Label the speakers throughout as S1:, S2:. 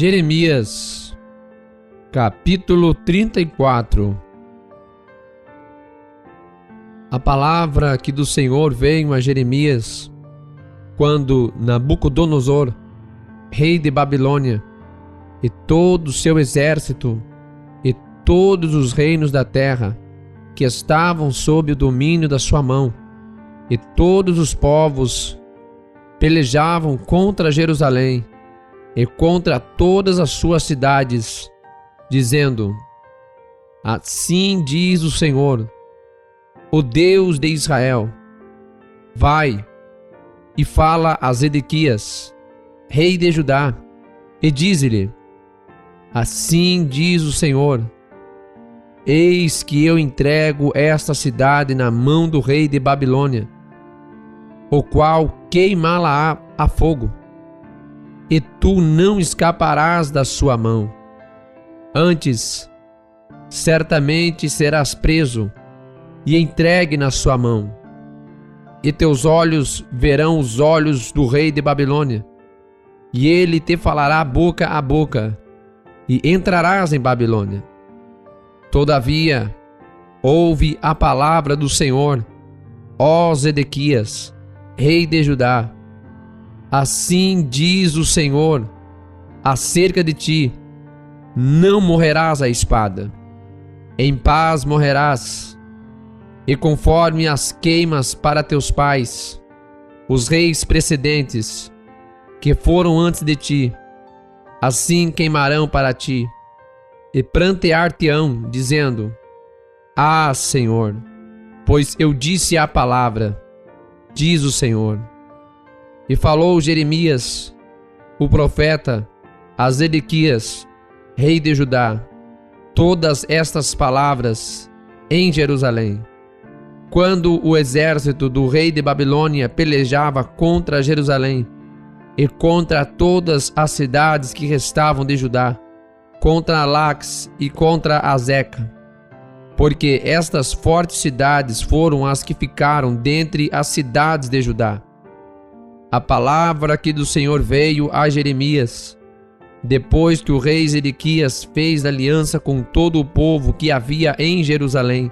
S1: Jeremias, capítulo 34. A palavra que do Senhor veio a Jeremias, quando Nabucodonosor, rei de Babilônia, e todo o seu exército, e todos os reinos da terra, que estavam sob o domínio da sua mão, e todos os povos pelejavam contra Jerusalém, e contra todas as suas cidades, dizendo: Assim diz o Senhor, o Deus de Israel: Vai e fala a Zedequias, rei de Judá, e dize-lhe: Assim diz o Senhor: Eis que eu entrego esta cidade na mão do rei de Babilônia, o qual queimá-la-á a fogo, e tu não escaparás da sua mão. Antes, certamente serás preso e entregue na sua mão, e teus olhos verão os olhos do rei de Babilônia, e ele te falará boca a boca, e entrarás em Babilônia. Todavia, ouve a palavra do Senhor, ó Zedequias, rei de Judá. Assim diz o Senhor acerca de ti: não morrerás à espada, em paz morrerás, e conforme as queimas para teus pais, os reis precedentes, que foram antes de ti, assim queimarão para ti, e prantear-te-ão, dizendo: Ah, Senhor, pois eu disse a palavra, diz o Senhor. E falou Jeremias, o profeta, a Zedequias, rei de Judá, todas estas palavras em Jerusalém, quando o exército do rei de Babilônia pelejava contra Jerusalém e contra todas as cidades que restavam de Judá, contra Lax e contra Azeca, porque estas fortes cidades foram as que ficaram dentre as cidades de Judá. A palavra que do Senhor veio a Jeremias, depois que o rei Zedequias fez aliança com todo o povo que havia em Jerusalém,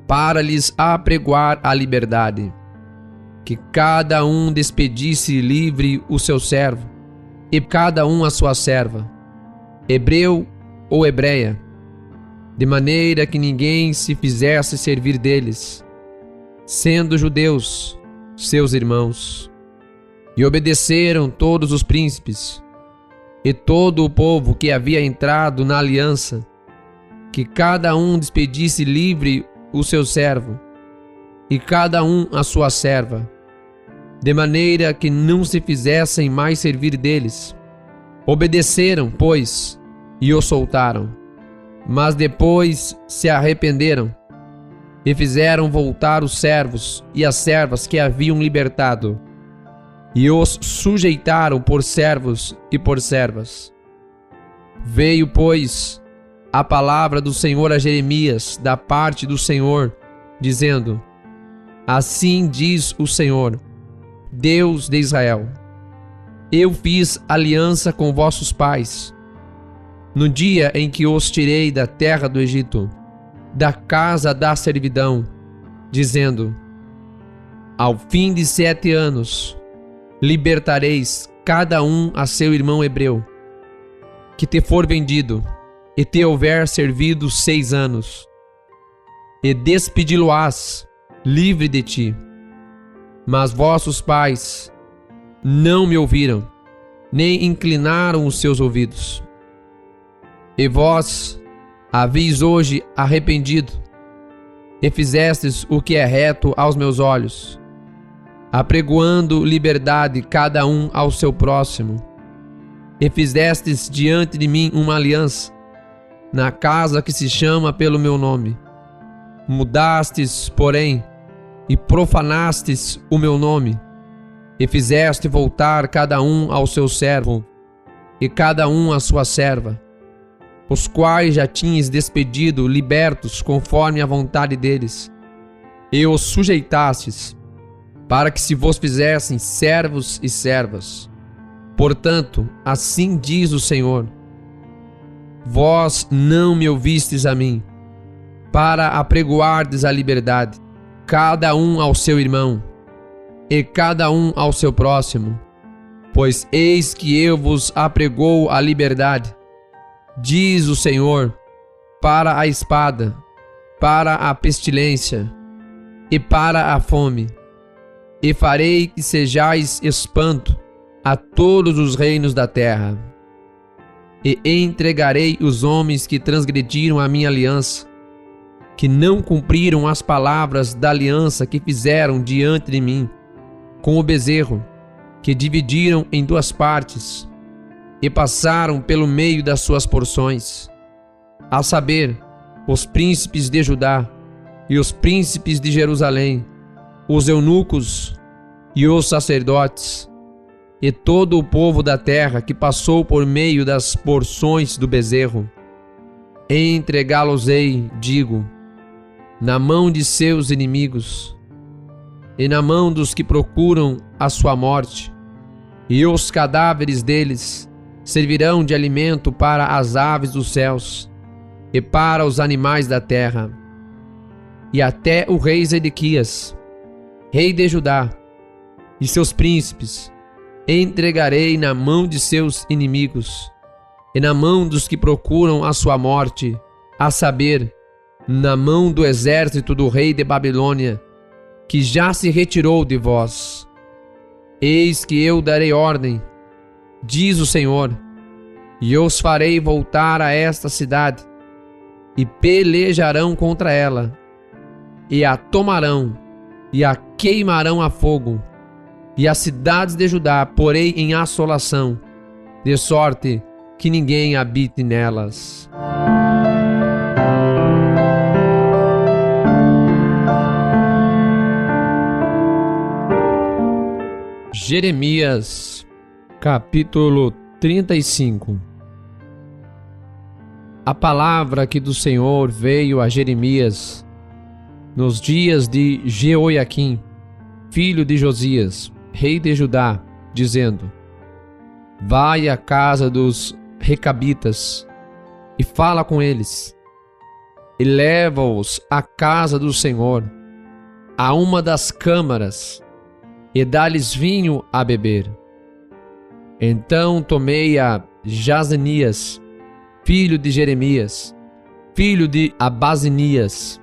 S1: para lhes apregoar a liberdade, que cada um despedisse livre o seu servo, e cada um a sua serva, hebreu ou hebreia, de maneira que ninguém se fizesse servir deles, sendo judeus seus irmãos. E obedeceram todos os príncipes e todo o povo que havia entrado na aliança, que cada um despedisse livre o seu servo, e cada um a sua serva, de maneira que não se fizessem mais servir deles. Obedeceram, pois, e o soltaram, mas depois se arrependeram, e fizeram voltar os servos e as servas que haviam libertado, e os sujeitaram por servos e por servas. Veio, pois, a palavra do Senhor a Jeremias da parte do Senhor, dizendo: Assim diz o Senhor, Deus de Israel: Eu fiz aliança com vossos pais, no dia em que os tirei da terra do Egito, da casa da servidão, dizendo: Ao fim de 7 anos, libertareis cada um a seu irmão hebreu, que te for vendido, e te houver servido 6 anos, e despedi-lo-ás livre de ti. Mas vossos pais não me ouviram, nem inclinaram os seus ouvidos. E vós haveis hoje arrependido, e fizestes o que é reto aos meus olhos, apregoando liberdade cada um ao seu próximo, e fizestes diante de mim uma aliança, na casa que se chama pelo meu nome. Mudastes, porém, e profanastes o meu nome, e fizeste voltar cada um ao seu servo, e cada um à sua serva, os quais já tinhas despedido libertos conforme a vontade deles, e os sujeitastes, para que se vos fizessem servos e servas. Portanto, assim diz o Senhor: vós não me ouvistes a mim, para apregoardes a liberdade, cada um ao seu irmão, e cada um ao seu próximo. Pois eis que eu vos apregou a liberdade, diz o Senhor, para a espada, para a pestilência e para a fome, e farei que sejais espanto a todos os reinos da terra. E entregarei os homens que transgrediram a minha aliança, que não cumpriram as palavras da aliança que fizeram diante de mim, com o bezerro, que dividiram em duas partes, e passaram pelo meio das suas porções, a saber, os príncipes de Judá e os príncipes de Jerusalém, os eunucos e os sacerdotes, e todo o povo da terra que passou por meio das porções do bezerro. Entregá-los-ei, digo, na mão de seus inimigos, e na mão dos que procuram a sua morte, e os cadáveres deles servirão de alimento para as aves dos céus e para os animais da terra. E até o rei Zedequias, rei de Judá, e seus príncipes entregarei na mão de seus inimigos e na mão dos que procuram a sua morte, a saber, na mão do exército do rei de Babilônia, que já se retirou de vós. Eis que eu darei ordem, diz o Senhor, e os farei voltar a esta cidade, e pelejarão contra ela, e a tomarão, e a queimarão a fogo, e as cidades de Judá porei em assolação, de sorte que ninguém habite nelas. Jeremias, capítulo 35. A palavra que do Senhor veio a Jeremias nos dias de Jeoiaquim, filho de Josias, rei de Judá, dizendo: vai à casa dos recabitas e fala com eles, e leva-os à casa do Senhor, a uma das câmaras, e dá-lhes vinho a beber. Então tomei a Jazanias, filho de Jeremias, filho de Abazinias,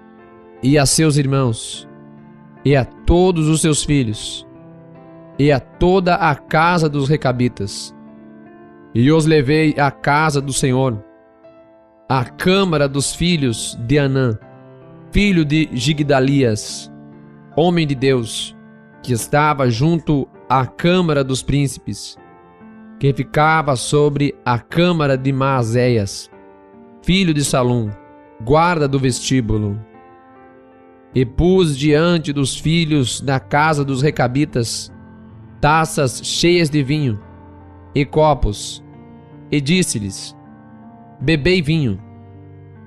S1: e a seus irmãos, e a todos os seus filhos, e a toda a casa dos recabitas, e os levei à casa do Senhor, à câmara dos filhos de Anã, filho de Gigdalias, homem de Deus, que estava junto à câmara dos príncipes, que ficava sobre a câmara de Maazéias, filho de Salum, guarda do vestíbulo. E pus diante dos filhos da casa dos recabitas taças cheias de vinho e copos, e disse-lhes: bebei vinho.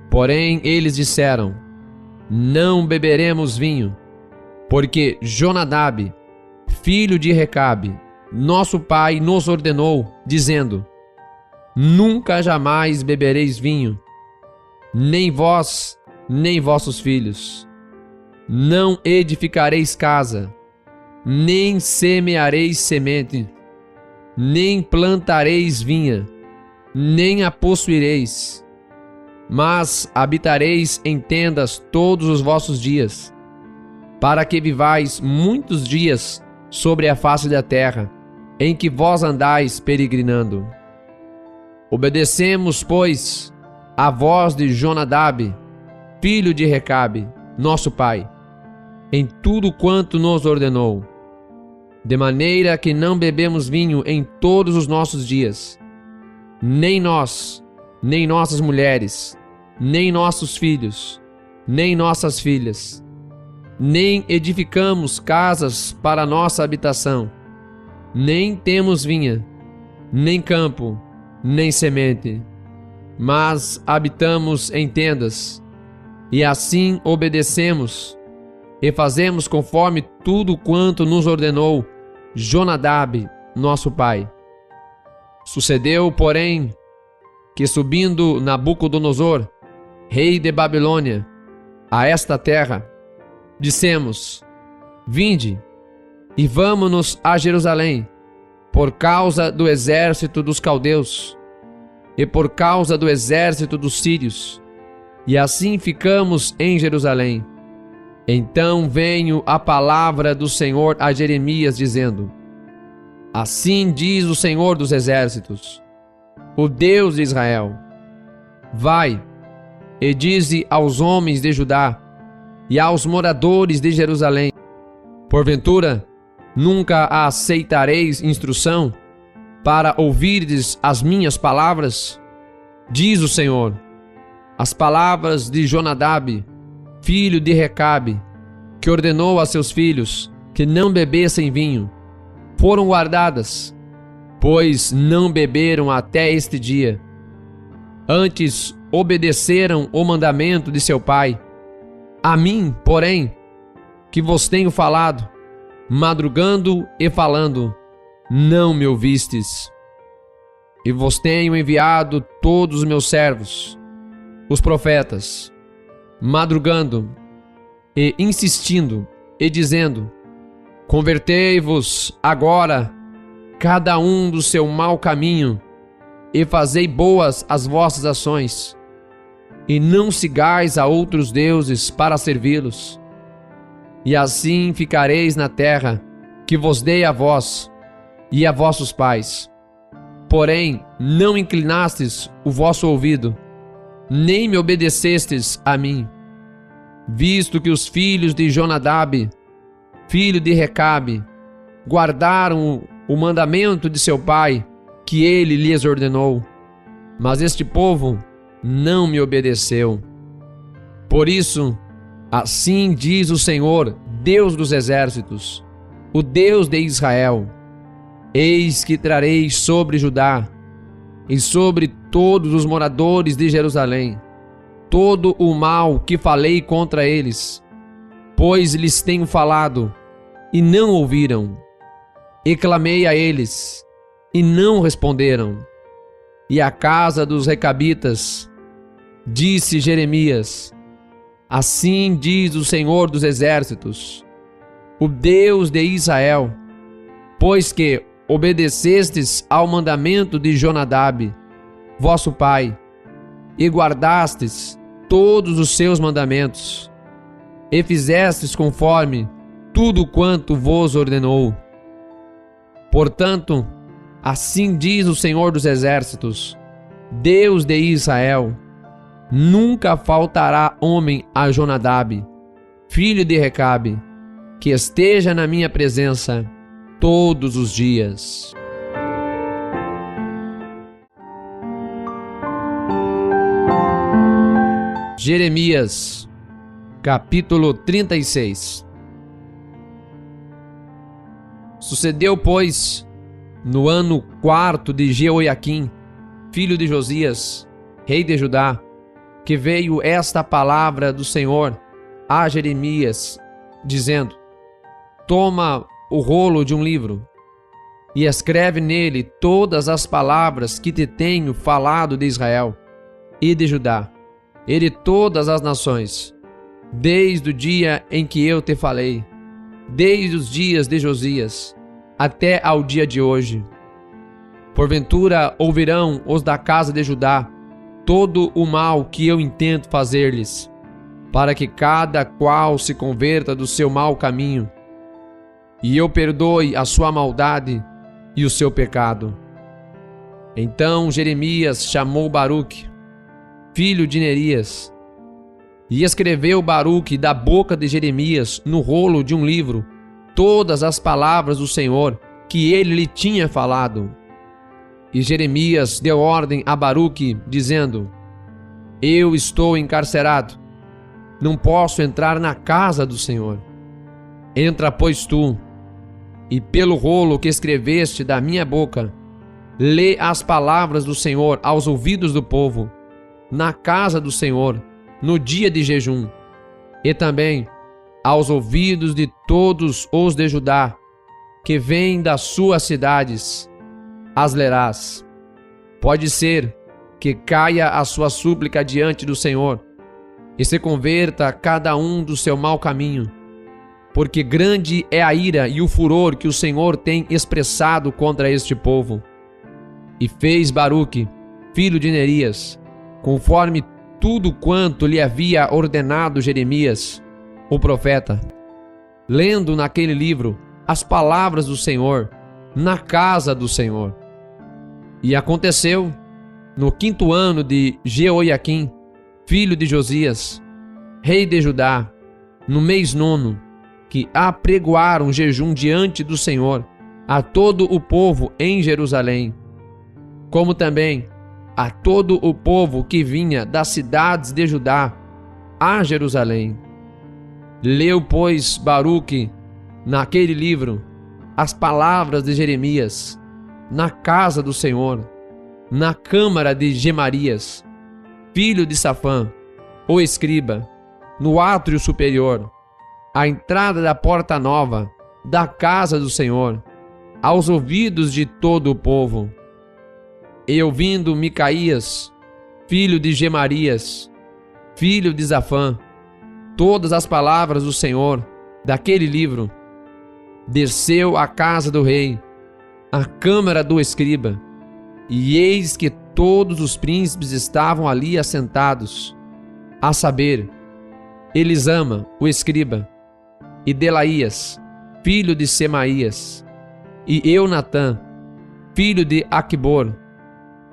S1: Porém eles disseram: não beberemos vinho, porque Jonadab, filho de Recabe, nosso pai, nos ordenou, dizendo: nunca jamais bebereis vinho, nem vós, nem vossos filhos. Não edificareis casa, nem semeareis semente, nem plantareis vinha, nem a possuireis, mas habitareis em tendas todos os vossos dias, para que vivais muitos dias sobre a face da terra, em que vós andais peregrinando. Obedecemos, pois, a voz de Jonadab, filho de Recabe, nosso pai, em tudo quanto nos ordenou, de maneira que não bebemos vinho em todos os nossos dias, nem nós, nem nossas mulheres, nem nossos filhos, nem nossas filhas, nem edificamos casas para nossa habitação, nem temos vinha, nem campo, nem semente, mas habitamos em tendas, e assim obedecemos e fazemos conforme tudo quanto nos ordenou Jonadab, nosso pai. Sucedeu, porém, que subindo Nabucodonosor, rei de Babilônia, a esta terra, dissemos: vinde e vamo-nos a Jerusalém, por causa do exército dos caldeus e por causa do exército dos sírios, e assim ficamos em Jerusalém. Então veio a palavra do Senhor a Jeremias, dizendo: assim diz o Senhor dos exércitos, o Deus de Israel: vai e dize aos homens de Judá e aos moradores de Jerusalém: porventura nunca aceitareis instrução para ouvirdes as minhas palavras? Diz o Senhor: as palavras de Jonadab, filho de Recabe, que ordenou a seus filhos que não bebessem vinho, foram guardadas, pois não beberam até este dia. Antes obedeceram o mandamento de seu pai. A mim, porém, que vos tenho falado, madrugando e falando, não me ouvistes. E vos tenho enviado todos os meus servos, os profetas, madrugando e insistindo e dizendo: convertei-vos agora, cada um do seu mau caminho, e fazei boas as vossas ações, e não sigais a outros deuses para servi-los. E assim ficareis na terra que vos dei a vós e a vossos pais. Porém, não inclinastes o vosso ouvido, nem me obedecestes a mim, visto que os filhos de Jonadab, filho de Recabe, guardaram o mandamento de seu pai, que ele lhes ordenou. Mas este povo não me obedeceu. Por isso, assim diz o Senhor, Deus dos exércitos, o Deus de Israel: eis que trarei sobre Judá e sobre todos os moradores de Jerusalém todo o mal que falei contra eles, pois lhes tenho falado e não ouviram, e clamei a eles e não responderam. E a casa dos recabitas, disse Jeremias: assim diz o Senhor dos exércitos, o Deus de Israel: pois que obedecestes ao mandamento de Jonadab, vosso pai, e guardastes todos os seus mandamentos, e fizestes conforme tudo quanto vos ordenou. Portanto, assim diz o Senhor dos exércitos, Deus de Israel: nunca faltará homem a Jonadab, filho de Recabe, que esteja na minha presença todos os dias. Jeremias, capítulo 36. Sucedeu, pois, no ano 4 de Jeoiaquim, filho de Josias, rei de Judá, que veio esta palavra do Senhor a Jeremias, dizendo: toma o rolo de um livro e escreve nele todas as palavras que te tenho falado de Israel e de Judá e de todas as nações, desde o dia em que eu te falei, desde os dias de Josias até ao dia de hoje. Porventura ouvirão os da casa de Judá todo o mal que eu intento fazer-lhes, para que cada qual se converta do seu mau caminho, e eu perdoe a sua maldade e o seu pecado. Então Jeremias chamou Baruque, filho de Nerias, e escreveu Baruque da boca de Jeremias no rolo de um livro todas as palavras do Senhor que ele lhe tinha falado. E Jeremias deu ordem a Baruque, dizendo: eu estou encarcerado, não posso entrar na casa do Senhor. Entra, pois, tu, e pelo rolo que escreveste da minha boca, lê as palavras do Senhor aos ouvidos do povo, na casa do Senhor, no dia de jejum, e também aos ouvidos de todos os de Judá, que vêm das suas cidades, as lerás. Pode ser que caia a sua súplica diante do Senhor e se converta cada um do seu mau caminho, porque grande é a ira e o furor que o Senhor tem expressado contra este povo. E fez Baruque, filho de Nerias, conforme tudo quanto lhe havia ordenado Jeremias, o profeta, lendo naquele livro as palavras do Senhor, na casa do Senhor. E aconteceu, no 5º ano de Jeoiaquim, filho de Josias, rei de Judá, no mês 9, que apregoaram jejum diante do Senhor a todo o povo em Jerusalém, como também a todo o povo que vinha das cidades de Judá a Jerusalém. Leu, pois, Baruque, naquele livro, as palavras de Jeremias, na casa do Senhor, na câmara de Gemarias, filho de Safã, o escriba, no átrio superior, à entrada da porta nova, da casa do Senhor, aos ouvidos de todo o povo. E ouvindo Micaías, filho de Gemarias, filho de Safã, todas as palavras do Senhor daquele livro, desceu à casa do rei, à câmara do escriba, e eis que todos os príncipes estavam ali assentados, a saber, Elisama, o escriba, e Delaías, filho de Semaías, e Eunatã, filho de Aquibor,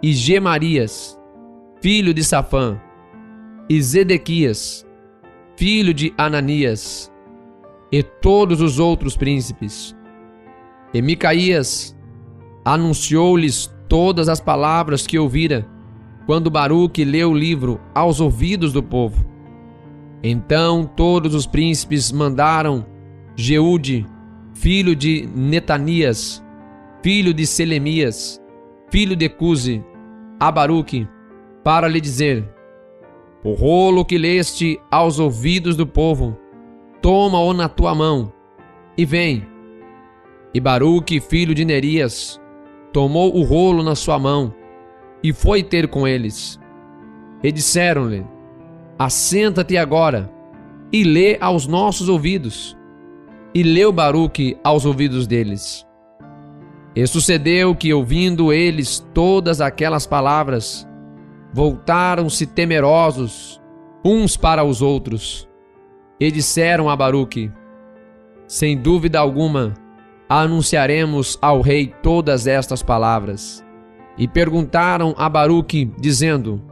S1: e Gemarias, filho de Safã, e Zedequias, filho de Ananias, e todos os outros príncipes. E Micaías anunciou-lhes todas as palavras que ouvira, quando Baruque leu o livro aos ouvidos do povo. Então todos os príncipes mandaram Jeude, filho de Netanias, filho de Selemias, filho de Cusi, a Baruque, para lhe dizer: o rolo que leste aos ouvidos do povo, toma-o na tua mão, e vem. E Baruque, filho de Nerias, tomou o rolo na sua mão, e foi ter com eles. E disseram-lhe: assenta-te agora, e lê aos nossos ouvidos. E leu Baruque aos ouvidos deles. E sucedeu que, ouvindo eles todas aquelas palavras, voltaram-se temerosos uns para os outros, e disseram a Baruque: sem dúvida alguma, anunciaremos ao rei todas estas palavras. E perguntaram a Baruque, dizendo: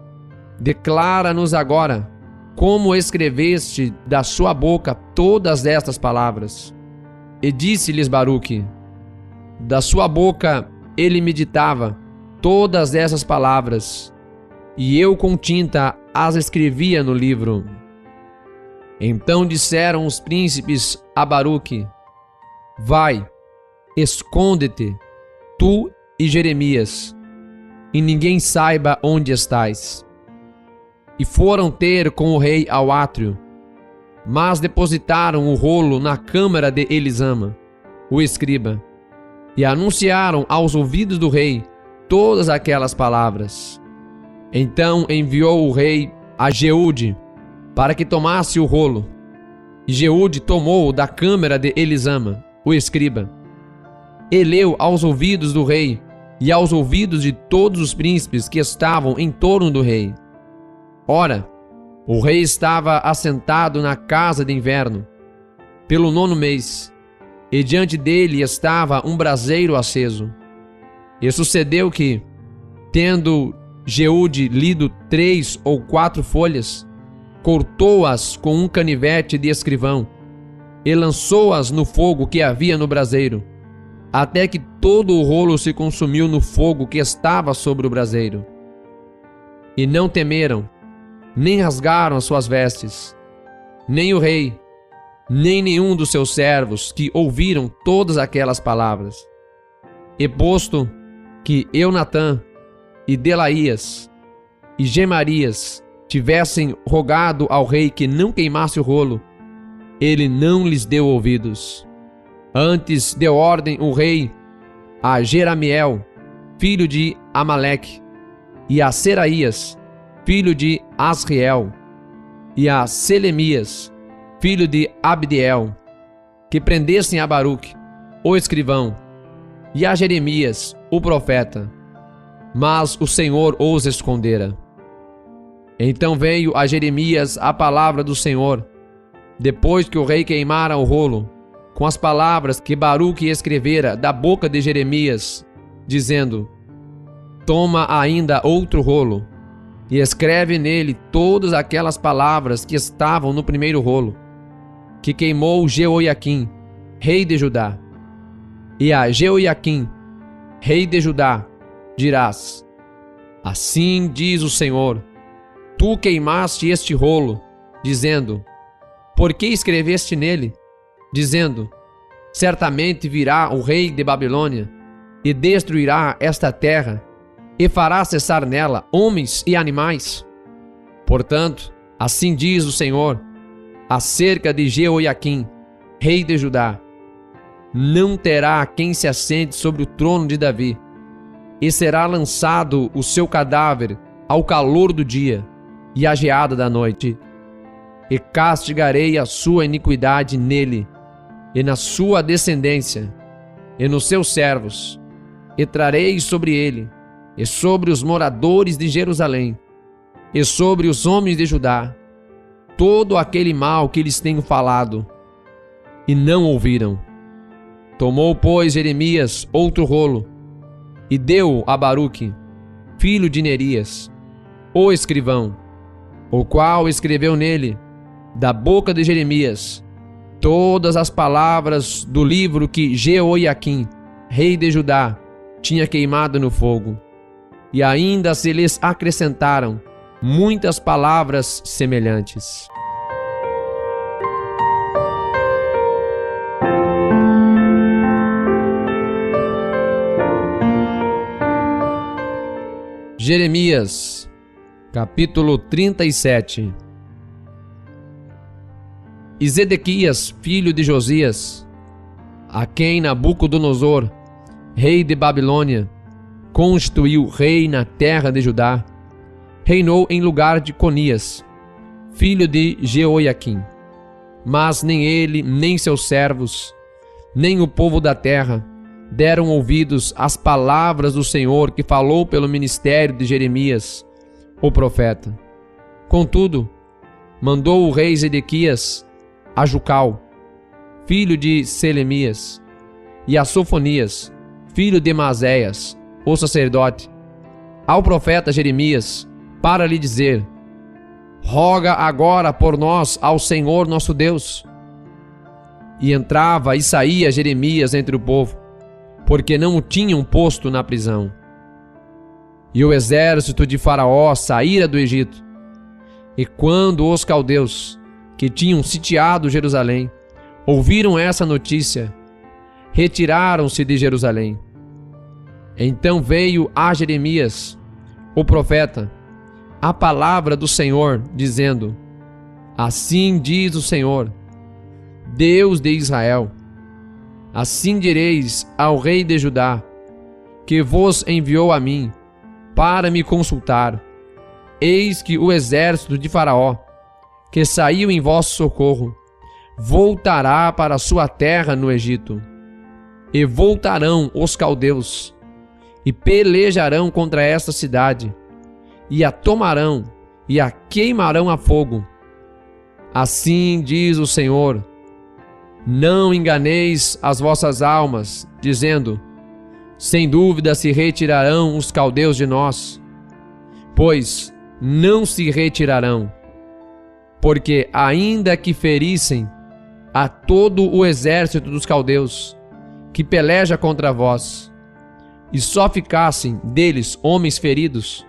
S1: declara-nos agora como escreveste da sua boca todas estas palavras. E disse-lhes Baruque: da sua boca ele meditava todas essas palavras, e eu com tinta as escrevia no livro. Então disseram os príncipes a Baruque: vai, esconde-te, tu e Jeremias, e ninguém saiba onde estás. E foram ter com o rei ao átrio, mas depositaram o rolo na câmara de Elisama, o escriba, e anunciaram aos ouvidos do rei todas aquelas palavras. Então enviou o rei a Jeude para que tomasse o rolo. E Jeude tomou da câmara de Elisama, o escriba, e leu aos ouvidos do rei e aos ouvidos de todos os príncipes que estavam em torno do rei. Ora, o rei estava assentado na casa de inverno, pelo 9º mês, e diante dele estava um braseiro aceso. E sucedeu que, tendo Jeude lido 3 ou 4 folhas, cortou-as com um canivete de escrivão e lançou-as no fogo que havia no braseiro, até que todo o rolo se consumiu no fogo que estava sobre o braseiro. E não temeram, nem rasgaram as suas vestes, nem o rei, nem nenhum dos seus servos que ouviram todas aquelas palavras. E posto que Eunatã e Delaías e Gemarias tivessem rogado ao rei que não queimasse o rolo, ele não lhes deu ouvidos. Antes deu ordem o rei a Jeramiel, filho de Amaleque, e a Seraías, filho de Asriel, e a Selemias, filho de Abdiel, que prendessem a Baruque, o escrivão, e a Jeremias, o profeta, mas o Senhor os escondera. Então veio a Jeremias a palavra do Senhor, depois que o rei queimara o rolo, com as palavras que Baruque escrevera da boca de Jeremias, dizendo: toma ainda outro rolo, e escreve nele todas aquelas palavras que estavam no primeiro rolo, que queimou Jeoiaquim, rei de Judá. E a Jeoiaquim, rei de Judá, dirás: assim diz o Senhor, tu queimaste este rolo, dizendo: por que escreveste nele? Dizendo: certamente virá o rei de Babilônia, e destruirá esta terra, e fará cessar nela homens e animais. Portanto, assim diz o Senhor, acerca de Jeoiaquim, rei de Judá: não terá quem se assente sobre o trono de Davi, e será lançado o seu cadáver ao calor do dia e à geada da noite. E castigarei a sua iniquidade nele, e na sua descendência, e nos seus servos, e trarei sobre ele, e sobre os moradores de Jerusalém, e sobre os homens de Judá, todo aquele mal que lhes tenho falado, e não ouviram. Tomou, pois, Jeremias outro rolo, e deu-o a Baruque, filho de Nerias, o escrivão, o qual escreveu nele, da boca de Jeremias, todas as palavras do livro que Jeoiaquim, rei de Judá, tinha queimado no fogo. E ainda se lhes acrescentaram muitas palavras semelhantes. Jeremias, capítulo 37. E Zedequias, filho de Josias, a quem Nabucodonosor, rei de Babilônia, constituiu rei na terra de Judá, reinou em lugar de Conias, filho de Jeoiaquim. Mas nem ele, nem seus servos, nem o povo da terra deram ouvidos às palavras do Senhor que falou pelo ministério de Jeremias, o profeta. Contudo, mandou o rei Zedequias a Jucal, filho de Selemias, e a Sofonias, filho de Maséias, o sacerdote, ao profeta Jeremias, para lhe dizer: roga agora por nós ao Senhor nosso Deus. E entrava e saía Jeremias entre o povo, porque não o tinham posto na prisão. E o exército de Faraó saíra do Egito. E quando os caldeus, que tinham sitiado Jerusalém, ouviram essa notícia, retiraram-se de Jerusalém. Então veio a Jeremias, o profeta, a palavra do Senhor, dizendo: assim diz o Senhor, Deus de Israel: assim direis ao rei de Judá, que vos enviou a mim, para me consultar: eis que o exército de Faraó, que saiu em vosso socorro, voltará para sua terra no Egito. E voltarão os caldeus, e pelejarão contra esta cidade, e a tomarão, e a queimarão a fogo. Assim diz o Senhor: não enganeis as vossas almas, dizendo: sem dúvida se retirarão os caldeus de nós. Pois não se retirarão, porque ainda que ferissem a todo o exército dos caldeus, que peleja contra vós, e só ficassem deles homens feridos,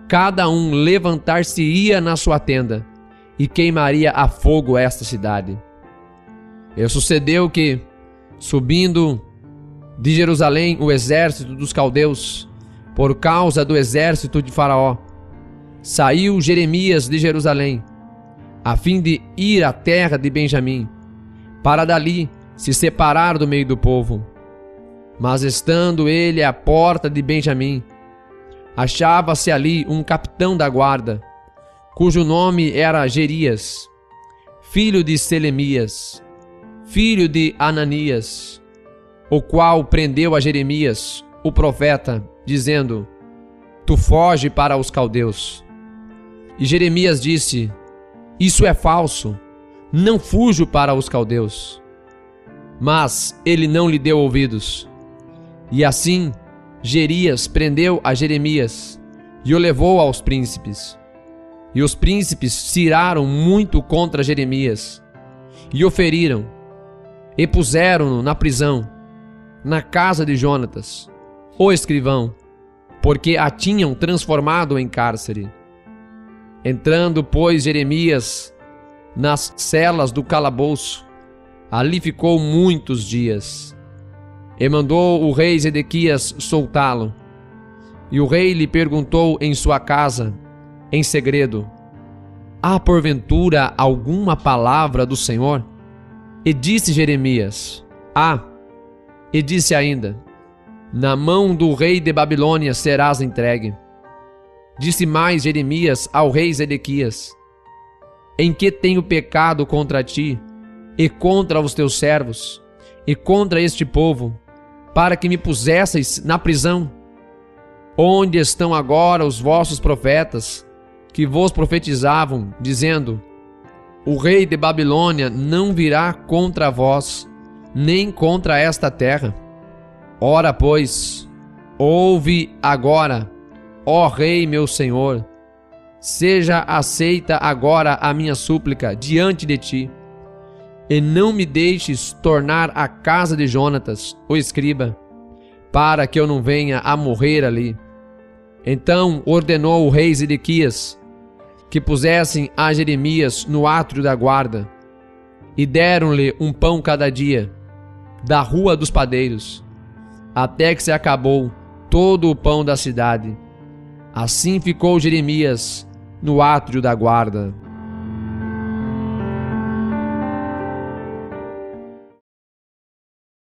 S1: cada um levantar-se-ia na sua tenda, e queimaria a fogo esta cidade. E sucedeu que, subindo de Jerusalém o exército dos caldeus, por causa do exército de Faraó, saiu Jeremias de Jerusalém, a fim de ir à terra de Benjamim, para dali se separar do meio do povo. Mas estando ele à porta de Benjamim, achava-se ali um capitão da guarda, cujo nome era Jerias, filho de Selemias, filho de Ananias, o qual prendeu a Jeremias, o profeta, dizendo: Tu foge para os caldeus. E Jeremias disse: Isso é falso, não fujo para os caldeus. Mas ele não lhe deu ouvidos. E assim Jerias prendeu a Jeremias e o levou aos príncipes. E os príncipes se iraram muito contra Jeremias e o feriram e puseram-no na prisão, na casa de Jonatas, o escrivão, porque a tinham transformado em cárcere. Entrando, pois, Jeremias nas celas do calabouço, ali ficou muitos dias. E mandou o rei Zedequias soltá-lo. E o rei lhe perguntou em sua casa, em segredo: Há porventura alguma palavra do Senhor? E disse Jeremias: Há. E disse ainda: Na mão do rei de Babilônia serás entregue. Disse mais Jeremias ao rei Zedequias: Em que tenho pecado contra ti, e contra os teus servos, e contra este povo, para que me pusesseis na prisão? Onde estão agora os vossos profetas, que vos profetizavam, dizendo: O rei de Babilônia não virá contra vós, nem contra esta terra? Ora, pois, ouve agora, ó rei meu senhor, seja aceita agora a minha súplica diante de ti, e não me deixes tornar à casa de Jonatas, o escriba, para que eu não venha a morrer ali. Então ordenou o rei Zedequias que pusessem a Jeremias no átrio da guarda, e deram-lhe um pão cada dia, da rua dos padeiros, até que se acabou todo o pão da cidade. Assim ficou Jeremias no átrio da guarda.